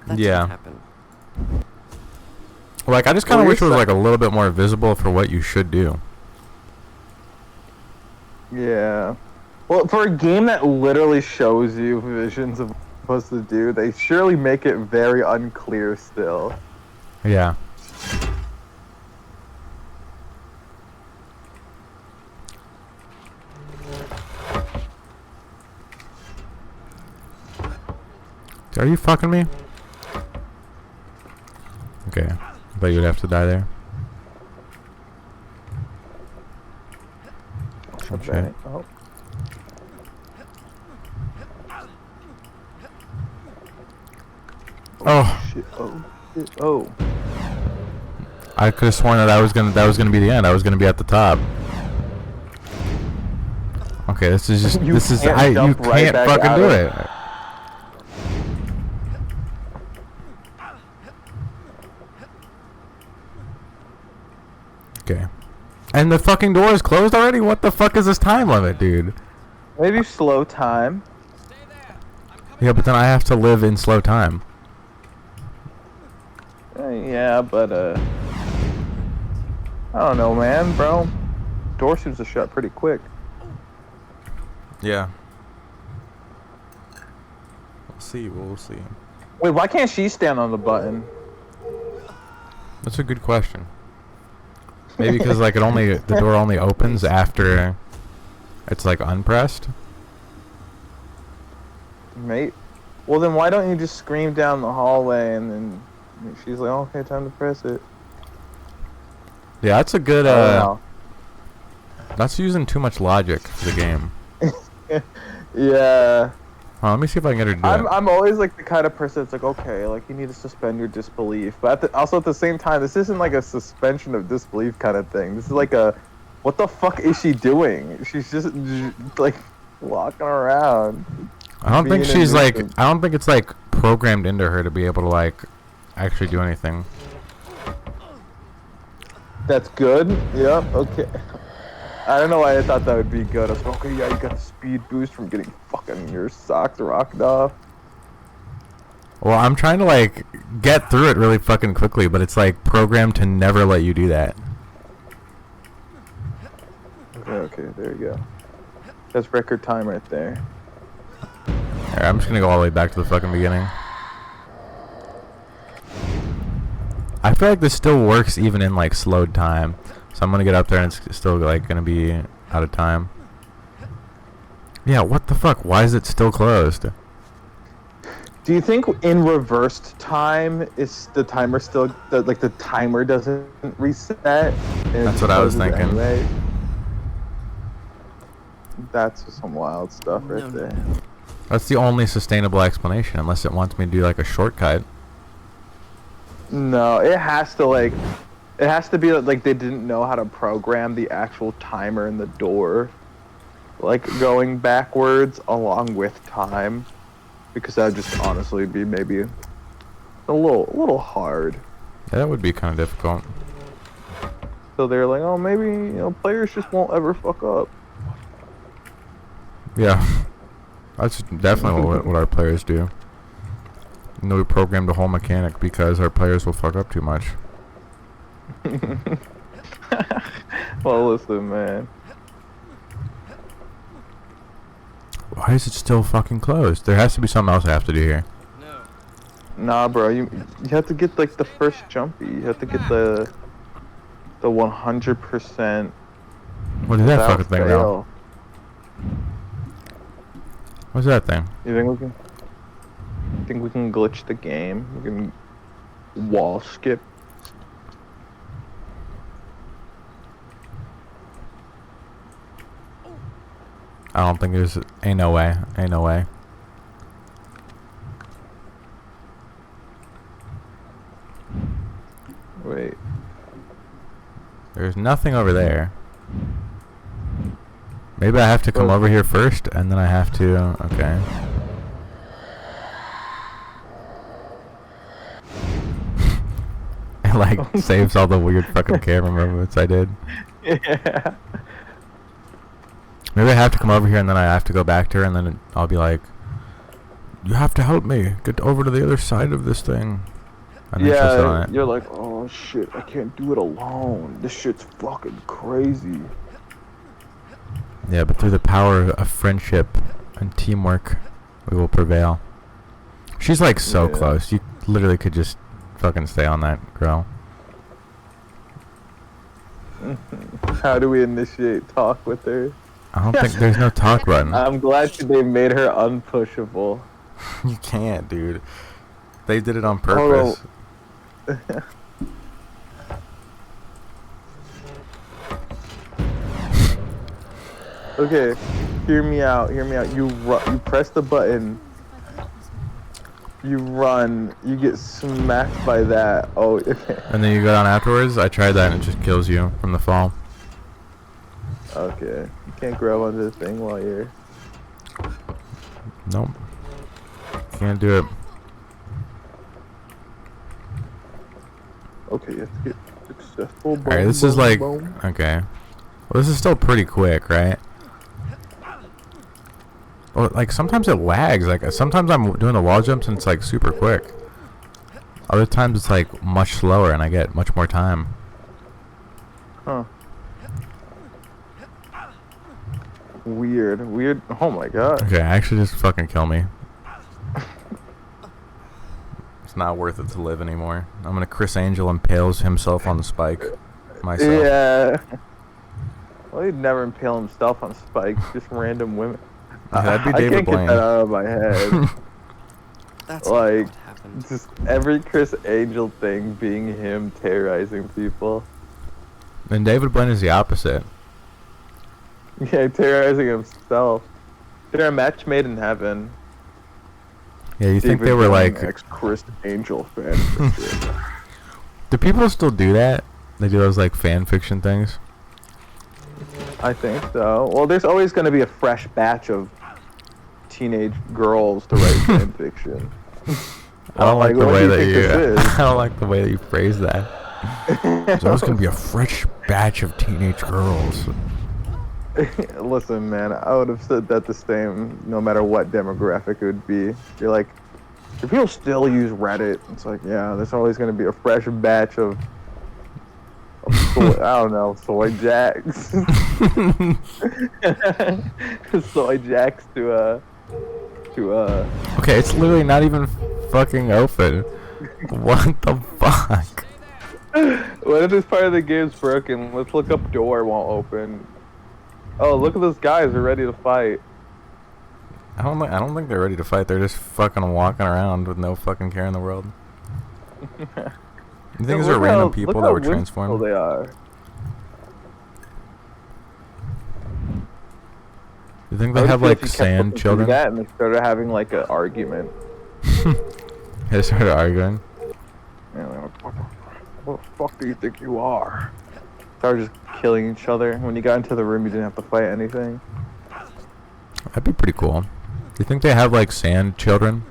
That Yeah. didn't happen. Like, I just kind of Well, wish it was you're like a little bit more visible for what you should do. Yeah. Well, for a game that literally shows you visions of what you're supposed to do, they surely make it very unclear still. Yeah. Are you fucking me? Okay. I thought you would have to die there. Okay. Oh. Oh. Shit. Oh. Shit. Oh. I could have sworn that that was gonna be the end. I was gonna be at the top. Okay, this is just You can't you jump right can't back fucking out do of it. Okay. And the fucking door is closed already? What the fuck is this time limit, dude? Maybe slow time. Yeah, but then I have to live in slow time. Yeah, but I don't know, man, bro. Door seems to shut pretty quick. Yeah. We'll see. We'll see. Wait, why can't she stand on the button? That's a good question. Maybe because like the door only opens after it's like unpressed. Mate. Well, then why don't you just scream down the hallway and then she's like, okay, time to press it. Yeah, that's a good. I don't know. That's using too much logic for the game. Yeah. Let me see if I can get her to do it. I'm always like the kind of person that's like, okay, like you need to suspend your disbelief, but also at the same time, this isn't like a suspension of disbelief kind of thing. This is like a, what the fuck is she doing? She's just like walking around. I don't think she's like. I don't think it's like programmed into her to be able to like actually do anything. That's good. Yep. Okay. I don't know why I thought that would be good. I was like, okay, yeah, you got the speed boost from getting fucking your socks rocked off. Well, I'm trying to like get through it really fucking quickly, but it's like programmed to never let you do that. Okay, there you go. That's record time right there. Alright, I'm just gonna go all the way back to the fucking beginning. I feel like this still works even in like slowed time. So I'm gonna get up there and it's still like gonna be out of time. Yeah, what the fuck? Why is it still closed? Do you think in reversed time is the timer still like the timer doesn't reset? That's what I was thinking. Anyway? That's some wild stuff right there. That's the only sustainable explanation, unless it wants me to do like a shortcut. No, it has to like, it has to be like they didn't know how to program the actual timer in the door, like going backwards along with time, because that would just honestly be maybe a little hard. Yeah, that would be kind of difficult. So they're like, oh, maybe players just won't ever fuck up. Yeah, that's definitely what our players do. You know, we programmed the whole mechanic because our players will fuck up too much. Well, listen, man. Why is it still fucking closed? There has to be something else I have to do here. Nah, bro, you have to get like the first jumpy. You have to get the 100%. What is that without fucking thing now? fail. What's that thing? You think we can? Think we can glitch the game? We can wall skip. I don't think there's. Ain't no way. Ain't no way. Wait. There's nothing over there. Maybe I have to come over here first, and then I have to. Okay. It like saves all the weird fucking camera movements I did. Yeah. Maybe I have to come over here, and then I have to go back to her, and then I'll be like, "You have to help me get over to the other side of this thing." And then she'll sit on it. You're like, oh shit, I can't do it alone. This shit's fucking crazy. Yeah, but through the power of friendship and teamwork, we will prevail. She's like so close. You literally could just fucking stay on that girl. How do we initiate talk with her? I don't think there's no talk button. I'm glad they made her unpushable. You can't, dude. They did it on purpose. Okay, hear me out. Hear me out. You press the button. You run. You get smacked by that. Oh. And then you go down afterwards. I tried that and it just kills you from the fall. Okay. You can't grab onto the thing while you're. Nope. Can't do it. Okay, you have to get successful. Alright, this is like. Okay. Well, this is still pretty quick, right? Well, like sometimes it lags. Like sometimes I'm doing the wall jumps and it's like super quick. Other times it's like much slower and I get much more time. Huh. Weird. Oh my god. Okay, actually just fucking kill me. It's not worth it to live anymore. I'm gonna Chris Angel impales himself on the spike. Myself. Yeah. Well, he'd never impale himself on spikes, just random women. Yeah, that'd be I David can't Blaine. get that out of my head. That's Like, not what happened. just every Chris Angel thing being him terrorizing people. And David Blaine is the opposite. Yeah, terrorizing himself. They're a match made in heaven. Yeah, you think David they were Blaine, like... ex-Chris Angel fan. For sure. Do people still do that? They do those like fan fiction things? I think so. Well, there's always going to be a fresh batch of teenage girls to write fan fiction. I don't like the what way do that think you... this is? I don't like the way that you phrase that. There's always gonna be a fresh batch of teenage girls. Listen, man, I would have said that the same no matter what demographic it would be. You're like, do people still use Reddit? It's like, yeah, there's always going to be a fresh batch of soy, I don't know, soy jacks. Soy jacks to Okay, it's literally not even fucking open. What the fuck? what if this part of the game's broken? Let's look up door won't open. Oh, look at those guys, they're ready to fight. I don't think they're ready to fight. They're just fucking walking around with no fucking care in the world. You think these are random people that were transformed? They are. You think they have like sand children? children? That and they started having like an argument. They started arguing. And they're like, what the fuck do you think you are? Started just killing each other. When you got into the room, you didn't have to fight anything. That'd be pretty cool. Do you think they have like sand children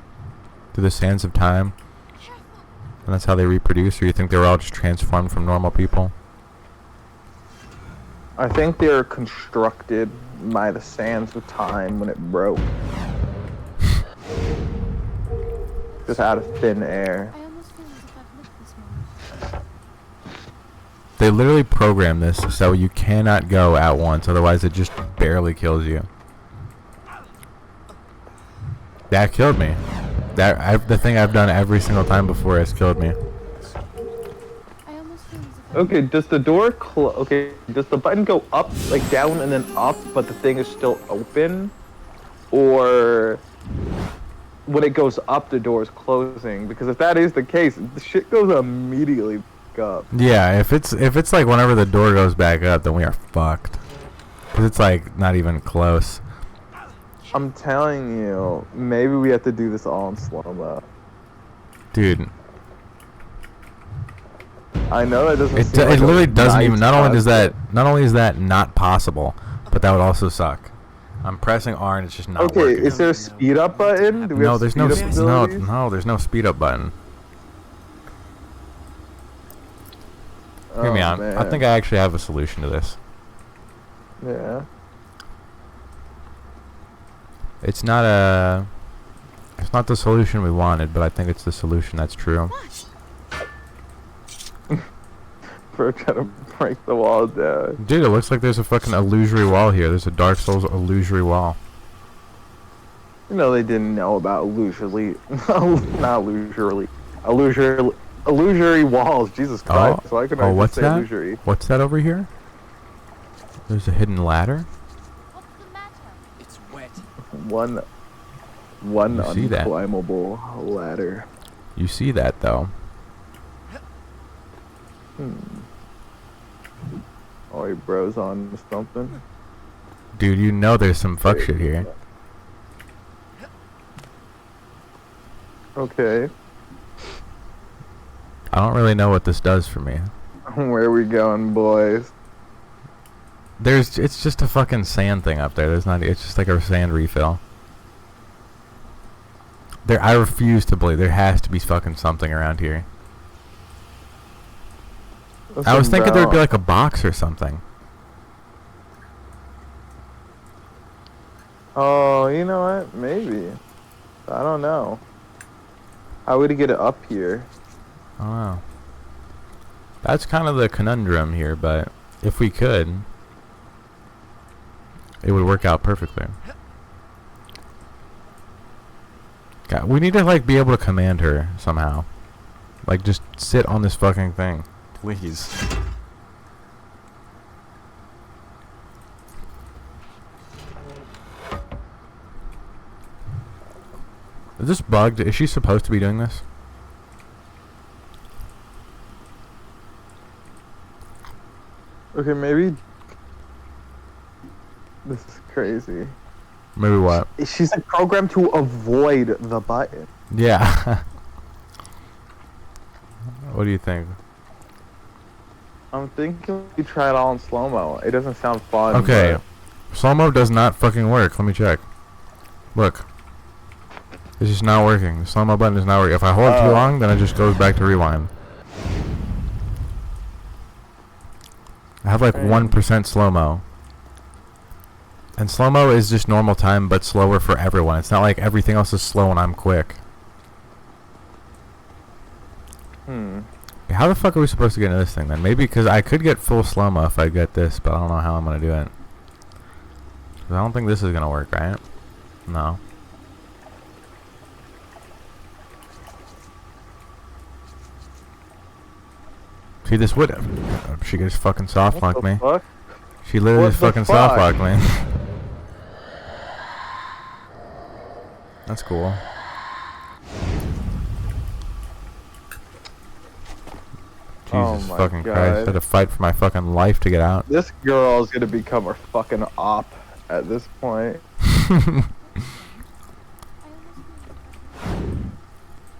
through the sands of time? And that's how they reproduce? Or you think they were all just transformed from normal people? I think they were constructed by the sands of time when it broke. Just out of thin air. I almost feel as if I've lived this moment. They literally programmed this so you cannot go at once, otherwise it just barely kills you. That killed me. The thing I've done every single time before has killed me. I almost feel as if Okay, does the door close? Okay, does the button go up, like down and then up, but the thing is still open? Or when it goes up, the door is closing? Because if that is the case, the shit goes immediately up. Yeah, if it's like whenever the door goes back up, then we are fucked. Cause it's like not even close. I'm telling you, maybe we have to do this all in slow-mo. Dude, I know that doesn't it seem like a literally doesn't nice even. Not only is concept. that not possible, but that would also suck. I'm pressing R and it's just not Okay, working. is there a speed up button? Do we No, have there's no speed up no abilities? no. There's no speed up button. Hear me Oh, out. I man. think I actually have a solution to this. Yeah. It's not the solution we wanted, but I think it's the solution that's true. For trying to break the wall down. Dude, it looks like there's a fucking illusory wall here. There's a Dark Souls illusory wall. You know they didn't know about illusory, not illusory walls. Jesus Christ! So I could what's just say that? illusory. What's that over here? There's a hidden ladder. what's the matter? It's wet. One You see that? unclimbable ladder. You see that though? Oh, your bro's on something. Dude, you know there's some fuck shit here. Okay. I don't really know what this does for me. Where are we going, boys? It's just a fucking sand thing up there. It's just like a sand refill. I refuse to believe there has to be fucking something around here. I was thinking there'd be like a box or something. Oh, you know what? Maybe. I don't know. How would he get it up here? I don't know. That's kind of the conundrum here, but if we could, it would work out perfectly. God, we need to like be able to command her somehow. Like just sit on this fucking thing, please. Is this bugged? Is she supposed to be doing this? Okay, maybe this is crazy. Maybe what? She's like programmed to avoid the button. Yeah. What do you think? I'm thinking we try it all in slow-mo. It doesn't sound fun. Okay. Slow-mo does not fucking work. Let me check. Look. It's just not working. The slow-mo button is not working. If I hold it too long, then it just goes back to rewind. I have like 1% slow-mo. And slow-mo is just normal time, but slower for everyone. It's not like everything else is slow and I'm quick. How the fuck are we supposed to get into this thing then? Maybe because I could get full slow-mo if I get this, but I don't know how I'm going to do it. 'Cause I don't think this is going to work, right? No. See, this would... She just fucking soft-locked me. Fuck? She literally What just the fucking fuck? soft-locked me. That's cool. Oh Jesus my fucking God. Christ. I had to fight for my fucking life to get out. This girl is gonna become a fucking op at this point.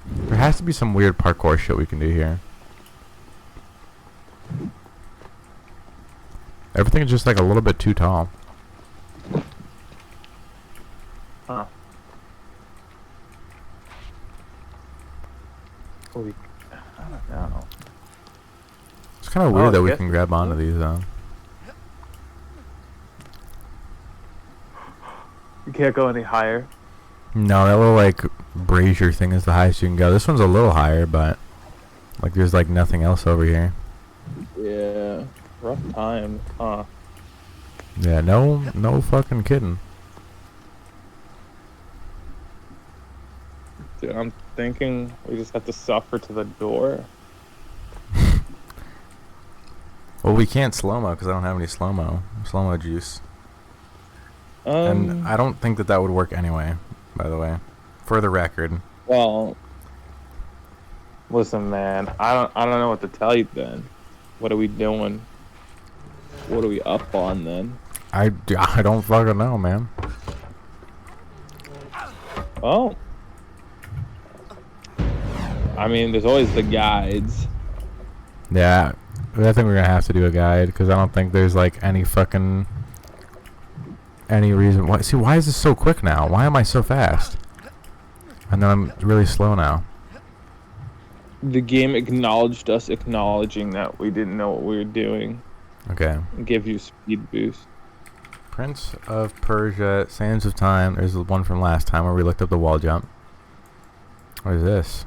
There has to be some weird parkour shit we can do here. Everything is just like a little bit too tall. Huh. Holy, I don't know. It's kind of weird Oh, that we yes. can grab onto these though. You can't go any higher. No, that little like brazier thing is the highest you can go. This one's a little higher, but like there's like nothing else over here. Yeah. Rough time. Huh. Yeah, no fucking kidding. Dude, I'm thinking we just have to suffer to the door. Well, we can't slow-mo because I don't have any slow-mo juice. And I don't think that would work anyway, by the way. For the record. Well, listen, man. I don't know what to tell you then. What are we doing? What are we up on then? I don't fucking know, man. Well, I mean, there's always the guides. Yeah, I think we're gonna have to do a guide because I don't think there's like any reason why. See, why is this so quick now? Why am I so fast? And then I'm really slow now. The game acknowledged us acknowledging that we didn't know what we were doing. Okay. It gives you a speed boost. Prince of Persia, Sands of Time. There's the one from last time where we looked up the wall jump. What is this?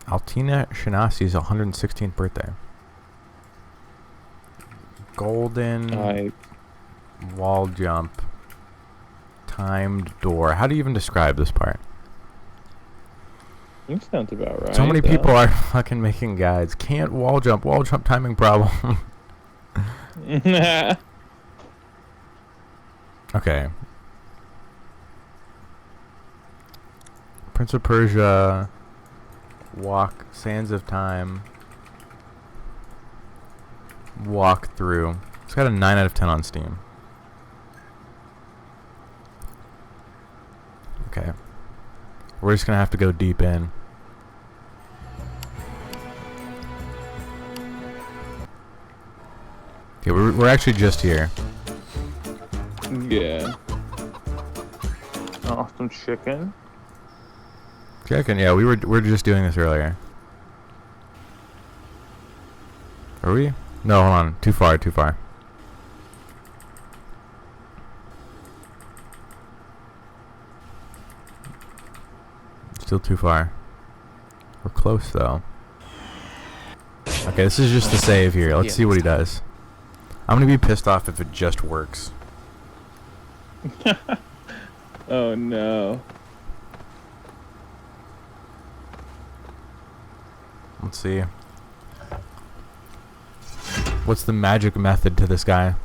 Altina Shanasi's 116th birthday. Golden wall jump. Timed door. How do you even describe this part? That sounds about right. So many people are fucking making guides. Can't wall jump timing problem. Okay. Prince of Persia, walk, Sands of Time, walk through. It's got a 9 out of 10 on Steam. Okay. We're just gonna have to go deep in. Okay, we're actually just here. Yeah. Oh, some chicken. Checking, yeah, we're just doing this earlier. Are we? No, hold on. Too far. Still too far. We're close though. Okay, this is just the save here. Let's see what he does. I'm gonna be pissed off if it just works. Oh no. Let's see. What's the magic method to this guy?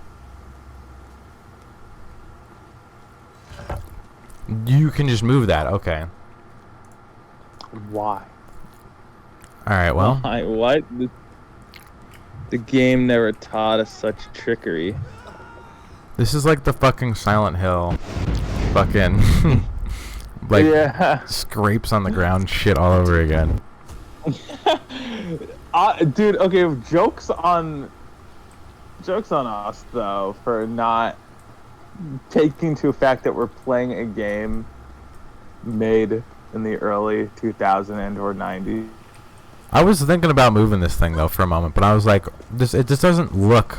You can just move that. Okay. Why? Alright, well. Why? What? The game never taught us such trickery. This is like the fucking Silent Hill. Fucking. like, yeah. scrapes on the ground shit all over again. Dude, okay, jokes on us though for not taking to the fact that we're playing a game made in the early 2000s and or 90s. I was thinking about moving this thing though for a moment, but I was like, it just doesn't look.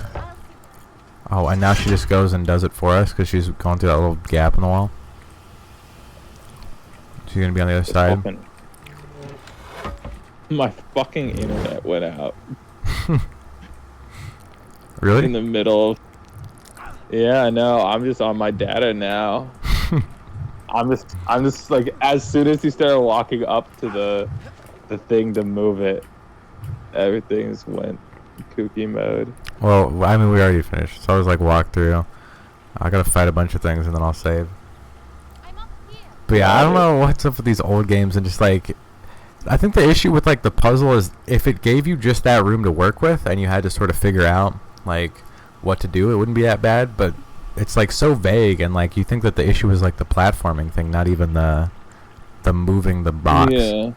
Oh, and now she just goes and does it for us because she's going through that little gap in the wall. She's gonna be on the other side. My fucking internet went out. Really? In the middle of... Yeah, no, I'm just on my data now. I'm just like, as soon as he started walking up to the thing to move it, everything just went kooky mode. Well, I mean, we already finished, so I was like, walk through. I gotta fight a bunch of things and then I'll save. I'm up here. But yeah, I don't know what's up with these old games and just like, I think the issue with like the puzzle is if it gave you just that room to work with and you had to sort of figure out like what to do, it wouldn't be that bad. But it's like so vague and like you think that the issue is like the platforming thing, not even the moving the box. Yeah.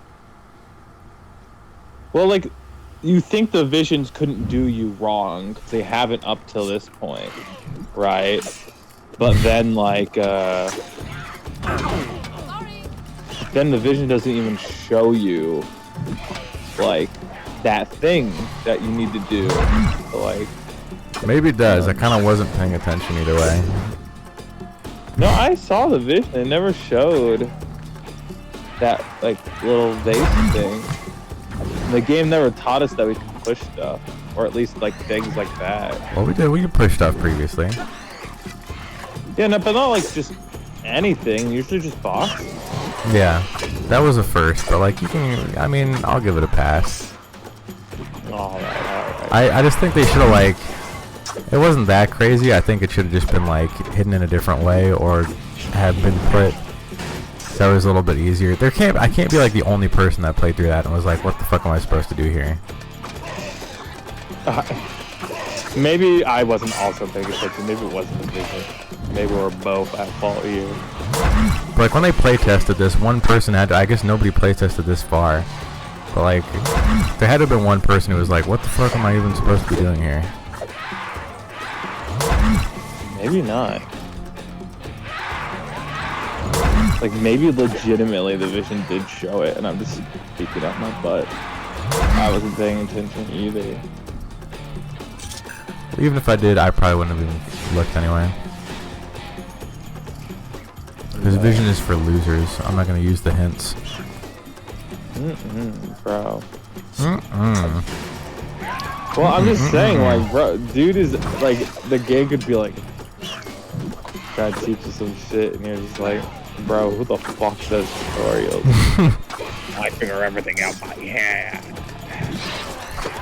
Well, like, you think the visions couldn't do you wrong 'cause they haven't up till this point, right? But then like then the vision doesn't even show you like that thing that you need to do. So, like, Maybe it does. I kind of wasn't paying attention either way. no, I saw the vision. It never showed that like little vase thing. The game never taught us that we could push stuff, or at least like things like that. Well, we did. We could push stuff previously. Yeah, no, but not like just anything. Usually just boxes. Yeah, that was a first, but like you can. I mean, I'll give it a pass. All right. I just think they should have like. It wasn't that crazy. I think it should have just been like hidden in a different way, or have been put. So it was a little bit easier. I can't be like the only person that played through that and was like, what the fuck am I supposed to do here? Maybe I wasn't also paying attention. Maybe it wasn't the vision. Maybe we're both at fault here. But like when they play tested this, one person had to, I guess nobody play tested this far. But like, there had to have been one person who was like, what the fuck am I even supposed to be doing here? Maybe not. Like, maybe legitimately the vision did show it, and I'm just speaking out my butt. I wasn't paying attention either. Even if I did, I probably wouldn't have even looked anyway. Because vision is for losers. I'm not going to use the hints. Bro. Mm-mm. Well, I'm just saying, like, bro, dude is, like, the game could be like, trying to teach you some shit, and you're just like, bro, who the fuck does tutorials? I figure everything out by hand.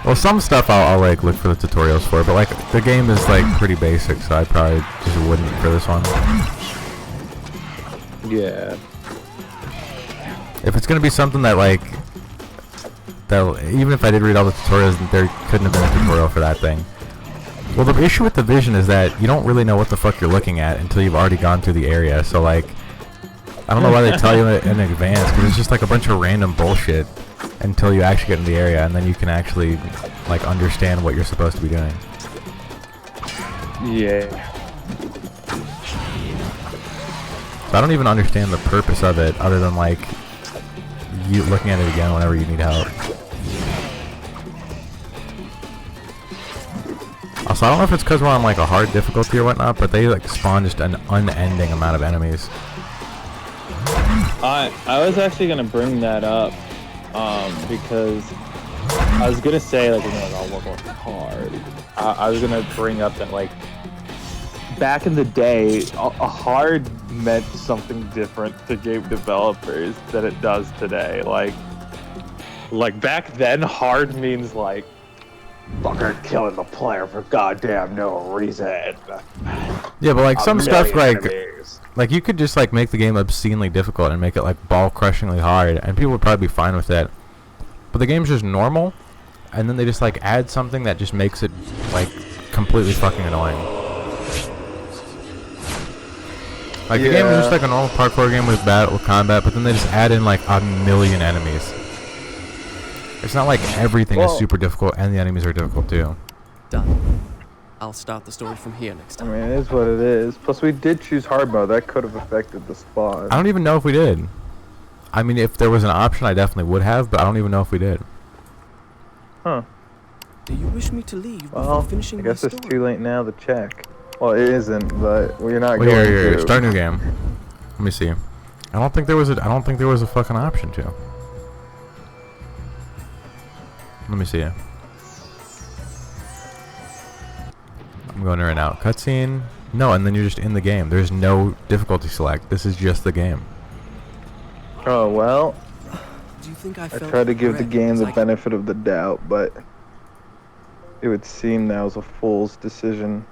Well, some stuff I'll like look for the tutorials for, but like the game is like pretty basic, so I probably just wouldn't for this one. Yeah. If it's gonna be something that like, even if I did read all the tutorials, there couldn't have been a tutorial for that thing. Well, the issue with the vision is that you don't really know what the fuck you're looking at until you've already gone through the area. So like, I don't know why they tell you in advance, because it's just like a bunch of random bullshit until you actually get in the area, and then you can actually like understand what you're supposed to be doing. Yeah. So I don't even understand the purpose of it, other than like you looking at it again whenever you need help. Also, I don't know if it's because we're on like a hard difficulty or whatnot, but they like spawn just an unending amount of enemies. I was actually gonna bring that up. Because I was gonna say like, I'll work on hard. I was gonna bring up that like back in the day, a hard meant something different to game developers than it does today. Like back then, hard means like fucking killing the player for goddamn no reason. Yeah, but like some stuff Enemies. like you could just like make the game obscenely difficult and make it like ball crushingly hard, and people would probably be fine with that. But the game's just normal, and then they just like add something that just makes it like completely fucking annoying. Like the game is just like a normal parkour game with combat, but then they just add in like a million enemies. It's not like everything is super difficult and the enemies are difficult too. Done. I'll start the story from here next I time. mean, it is what it is. Plus, we did choose hard mode. That could have affected the spawn. I don't even know if we did. I mean, if there was an option, I definitely would have, but I don't even know if we did. Huh. Do you wish me to leave before Well, finishing I guess my it's story? too late now to check. Well, it isn't, but we're not Well, going here, to. start a new game. Let me see. I don't think there was a fucking option to. Let me see. I'm going in right now. Cutscene. No, and then you're just in the game. There's no difficulty select. This is just the game. Oh, well, Do you think I I felt tried to give the regret game because the I- benefit of the doubt, but it would seem that was a fool's decision.